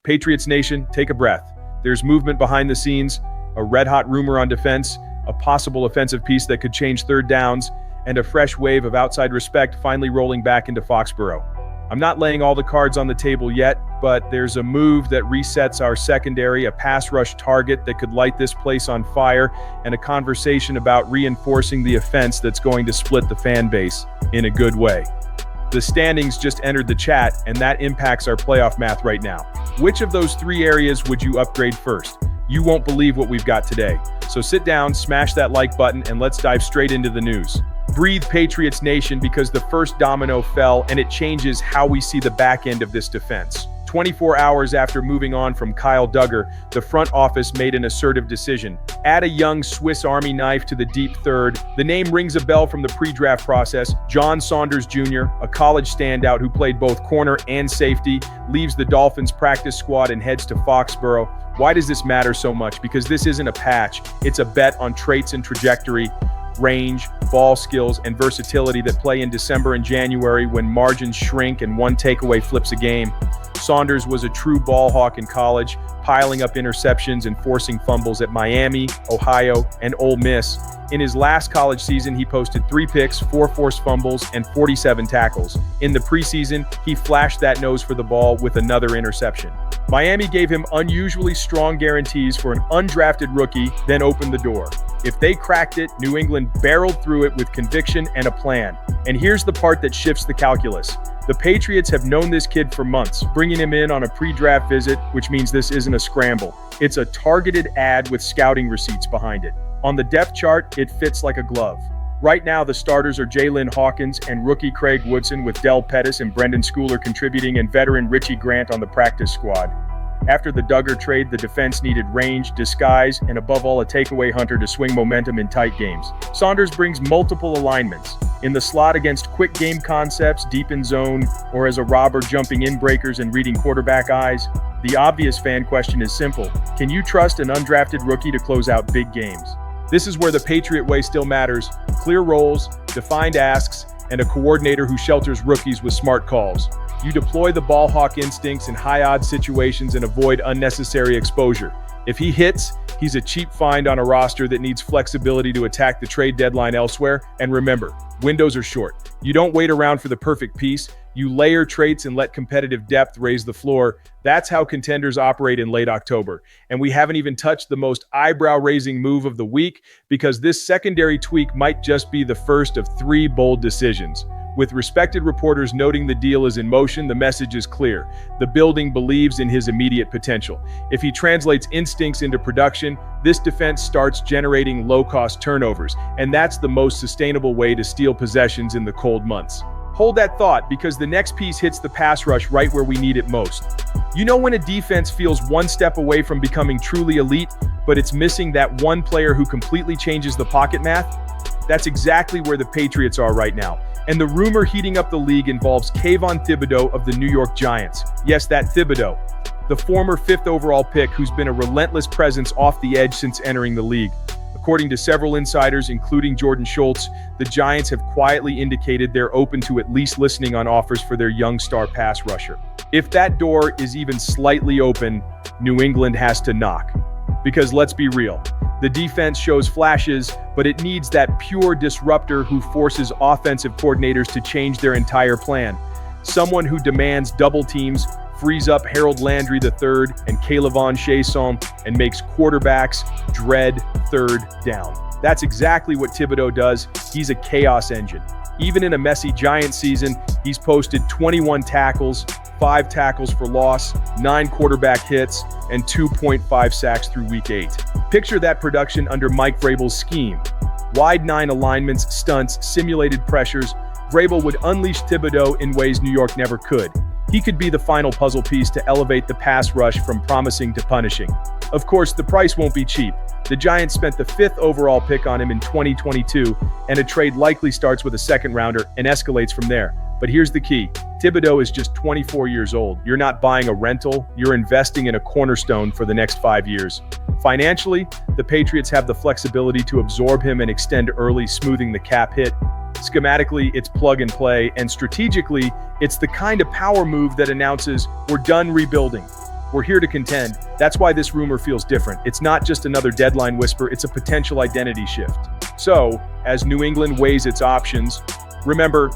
Patriots Nation, take a breath. There's movement behind the scenes, a red-hot rumor on defense, a possible offensive piece that could change third downs, and a fresh wave of outside respect finally rolling back into Foxborough. I'm not laying all the cards on the table yet, but there's a move that resets our secondary, a pass rush target that could light this place on fire, and a conversation about reinforcing the offense that's going to split the fan base in a good way. The standings just entered the chat, and that impacts our playoff math right now. Which of those three areas would you upgrade first? You won't believe what we've got today. So sit down, smash that like button, and let's dive straight into the news. Breathe, Patriots Nation, because the first domino fell, and it changes how we see the back end of this defense. 24 hours after moving on from Kyle Duggar, the front office made an assertive decision. Add a young Swiss Army knife to the deep third. The name rings a bell from the pre-draft process. John Saunders Jr., a college standout who played both corner and safety, leaves the Dolphins practice squad and heads to Foxborough. Why does this matter so much? Because this isn't a patch. It's a bet on traits and trajectory, range, ball skills, and versatility that play in December and January when margins shrink and one takeaway flips a game. Saunders was a true ball hawk in college, piling up interceptions and forcing fumbles at Miami, Ohio, and Ole Miss. In his last college season, he posted 3 picks, 4 forced fumbles, and 47 tackles. In the preseason, he flashed that nose for the ball with another interception. Miami gave him unusually strong guarantees for an undrafted rookie, then opened the door. If they cracked it, New England barreled through it with conviction and a plan. And here's the part that shifts the calculus. The Patriots have known this kid for months, bringing him in on a pre-draft visit, which means this isn't a scramble. It's a targeted ad with scouting receipts behind it. On the depth chart, it fits like a glove. Right now, the starters are Jalen Hawkins and rookie Craig Woodson, with Del Pettis and Brendan Schooler contributing, and veteran Richie Grant on the practice squad. After the Duggar trade, the defense needed range, disguise, and above all, a takeaway hunter to swing momentum in tight games. Saunders brings multiple alignments. In the slot against quick game concepts, deep in zone, or as a robber jumping in breakers and reading quarterback eyes. The obvious fan question is simple. Can you trust an undrafted rookie to close out big games? This is where the Patriot way still matters. Clear roles, defined asks, and a coordinator who shelters rookies with smart calls. You deploy the ball hawk instincts in high-odds situations and avoid unnecessary exposure. If he hits, he's a cheap find on a roster that needs flexibility to attack the trade deadline elsewhere. And remember, windows are short. You don't wait around for the perfect piece. You layer traits and let competitive depth raise the floor. That's how contenders operate in late October. And we haven't even touched the most eyebrow-raising move of the week, because this secondary tweak might just be the first of 3 bold decisions. With respected reporters noting the deal is in motion, the message is clear. The building believes in his immediate potential. If he translates instincts into production, this defense starts generating low-cost turnovers, and that's the most sustainable way to steal possessions in the cold months. Hold that thought, because the next piece hits the pass rush right where we need it most. You know when a defense feels one step away from becoming truly elite, but it's missing that one player who completely changes the pocket math? That's exactly where the Patriots are right now. And the rumor heating up the league involves Kayvon Thibodeau of the New York Giants. Yes, that Thibodeau, the former 5th overall pick who's been a relentless presence off the edge since entering the league. According to several insiders, including Jordan Schultz, the Giants have quietly indicated they're open to at least listening on offers for their young star pass rusher. If that door is even slightly open, New England has to knock. Because let's be real, the defense shows flashes, but it needs that pure disruptor who forces offensive coordinators to change their entire plan. Someone who demands double teams, frees up Harold Landry III and Kayvon Chaisson, and makes quarterbacks dread third down. That's exactly what Thibodeau does. He's a chaos engine. Even in a messy Giants season, he's posted 21 tackles, 5 tackles for loss, 9 quarterback hits, and 2.5 sacks through week 8. Picture that production under Mike Vrabel's scheme. Wide 9 alignments, stunts, simulated pressures. Vrabel would unleash Thibodeau in ways New York never could. He could be the final puzzle piece to elevate the pass rush from promising to punishing. Of course, the price won't be cheap. The Giants spent the 5th overall pick on him in 2022, and a trade likely starts with a 2nd rounder and escalates from there. But here's the key. Thibodeau is just 24 years old. You're not buying a rental, you're investing in a cornerstone for the next 5 years. Financially, the Patriots have the flexibility to absorb him and extend early, smoothing the cap hit. Schematically, it's plug and play, and strategically, it's the kind of power move that announces we're done rebuilding. We're here to contend. That's why this rumor feels different. It's not just another deadline whisper, it's a potential identity shift. So, as New England weighs its options, remember,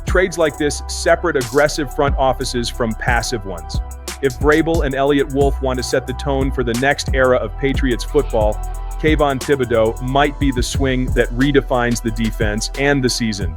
trades like this separate aggressive front offices from passive ones. If Vrabel and Elliott Wolf want to set the tone for the next era of Patriots football, Kayvon Thibodeau might be the swing that redefines the defense and the season.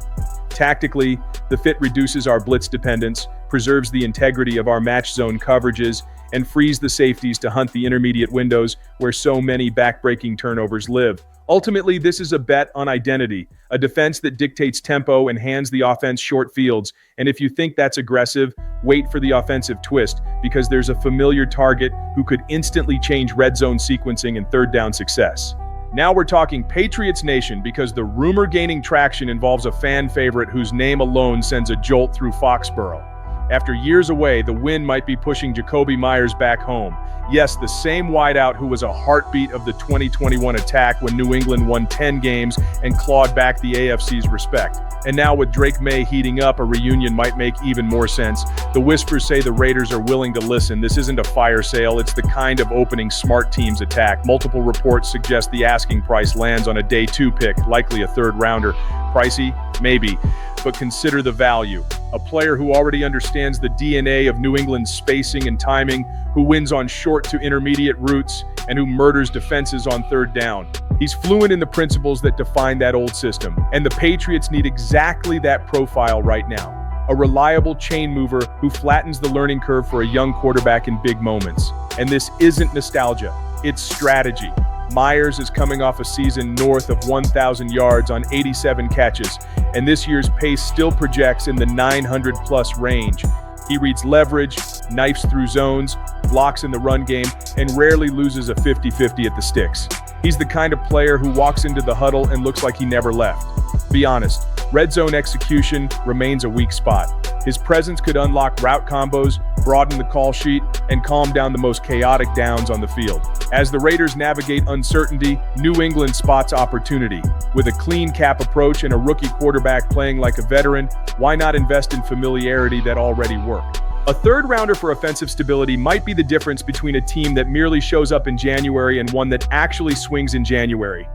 Tactically, the fit reduces our blitz dependence, preserves the integrity of our match zone coverages, and frees the safeties to hunt the intermediate windows where so many backbreaking turnovers live. Ultimately, this is a bet on identity, a defense that dictates tempo and hands the offense short fields. And if you think that's aggressive, wait for the offensive twist, because there's a familiar target who could instantly change red zone sequencing and third down success. Now we're talking Patriots Nation, because the rumor gaining traction involves a fan favorite whose name alone sends a jolt through Foxborough. After years away, the win might be pushing Jacoby Myers back home. Yes, the same wideout who was a heartbeat of the 2021 attack when New England won 10 games and clawed back the AFC's respect. And now with Drake May heating up, a reunion might make even more sense. The whispers say the Raiders are willing to listen. This isn't a fire sale, it's the kind of opening smart teams attack. Multiple reports suggest the asking price lands on a day 2 pick, likely a third rounder. Pricey? Maybe. But consider the value. A player who already understands the DNA of New England's spacing and timing, who wins on short to intermediate routes, and who murders defenses on third down. He's fluent in the principles that define that old system, and the Patriots need exactly that profile right now. A reliable chain mover who flattens the learning curve for a young quarterback in big moments. And this isn't nostalgia, it's strategy. Myers is coming off a season north of 1,000 yards on 87 catches, and this year's pace still projects in the 900-plus range. He reads leverage, knifes through zones, blocks in the run game, and rarely loses a 50-50 at the sticks. He's the kind of player who walks into the huddle and looks like he never left. Be honest, red zone execution remains a weak spot. His presence could unlock route combos, broaden the call sheet, and calm down the most chaotic downs on the field. As the Raiders navigate uncertainty, New England spots opportunity. With a clean cap approach and a rookie quarterback playing like a veteran, why not invest in familiarity that already worked? A third rounder for offensive stability might be the difference between a team that merely shows up in January and one that actually swings in January.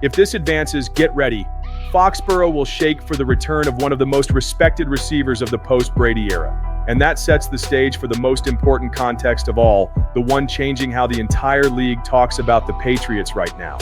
If this advances, get ready. Foxborough will shake for the return of one of the most respected receivers of the post-Brady era. And that sets the stage for the most important context of all, the one changing how the entire league talks about the Patriots right now.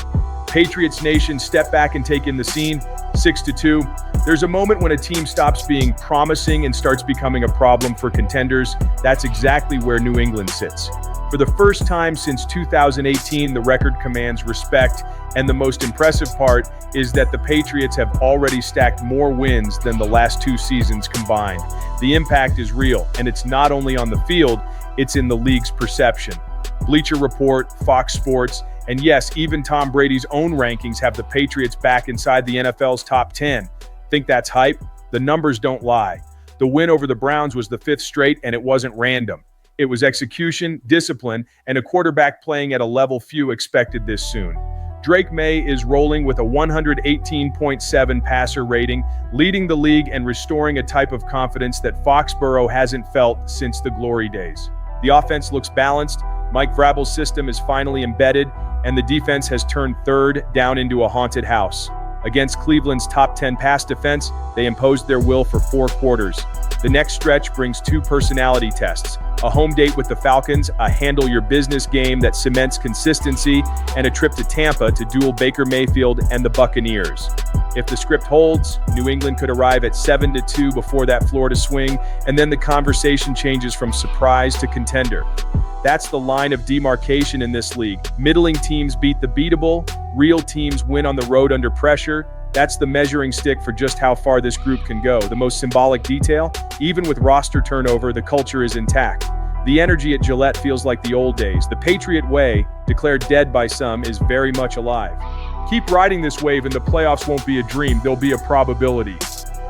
Patriots Nation, step back and take in the scene. 6-2. There's a moment when a team stops being promising and starts becoming a problem for contenders. That's exactly where New England sits. For the first time since 2018, the record commands respect, and the most impressive part is that the Patriots have already stacked more wins than the last 2 seasons combined. The impact is real, and it's not only on the field, it's in the league's perception. Bleacher Report, Fox Sports, and yes, even Tom Brady's own rankings have the Patriots back inside the NFL's top 10. Think that's hype? The numbers don't lie. The win over the Browns was the 5th straight, and it wasn't random. It was execution, discipline, and a quarterback playing at a level few expected this soon. Drake May is rolling with a 118.7 passer rating, leading the league and restoring a type of confidence that Foxborough hasn't felt since the glory days. The offense looks balanced, Mike Vrabel's system is finally embedded, and the defense has turned third down into a haunted house. Against Cleveland's top 10 pass defense, they imposed their will for 4 quarters. The next stretch brings 2 personality tests, a home date with the Falcons, a handle your business game that cements consistency, and a trip to Tampa to duel Baker Mayfield and the Buccaneers. If the script holds, New England could arrive at 7-2 before that Florida swing, and then the conversation changes from surprise to contender. That's the line of demarcation in this league. Middling teams beat the beatable, real teams win on the road under pressure. That's the measuring stick for just how far this group can go. The most symbolic detail, even with roster turnover, the culture is intact. The energy at Gillette feels like the old days. The Patriot way, declared dead by some, is very much alive. Keep riding this wave and the playoffs won't be a dream, they'll be a probability.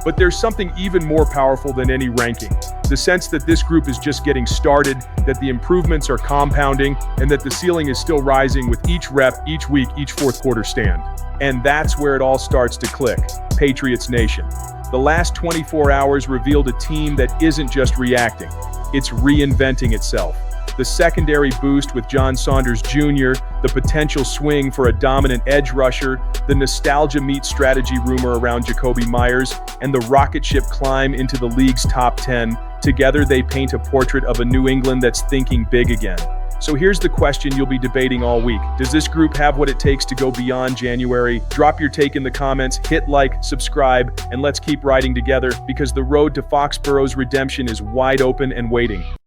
But there's something even more powerful than any ranking. The sense that this group is just getting started, that the improvements are compounding, and that the ceiling is still rising with each rep, each week, each fourth quarter stand. And that's where it all starts to click. Patriots Nation. The last 24 hours revealed a team that isn't just reacting, it's reinventing itself. The secondary boost with John Saunders Jr., the potential swing for a dominant edge rusher, the nostalgia meets strategy rumor around Jacoby Myers, and the rocket ship climb into the league's top 10. Together they paint a portrait of a New England that's thinking big again. So here's the question you'll be debating all week. Does this group have what it takes to go beyond January? Drop your take in the comments, hit like, subscribe, and let's keep riding together because the road to Foxborough's redemption is wide open and waiting.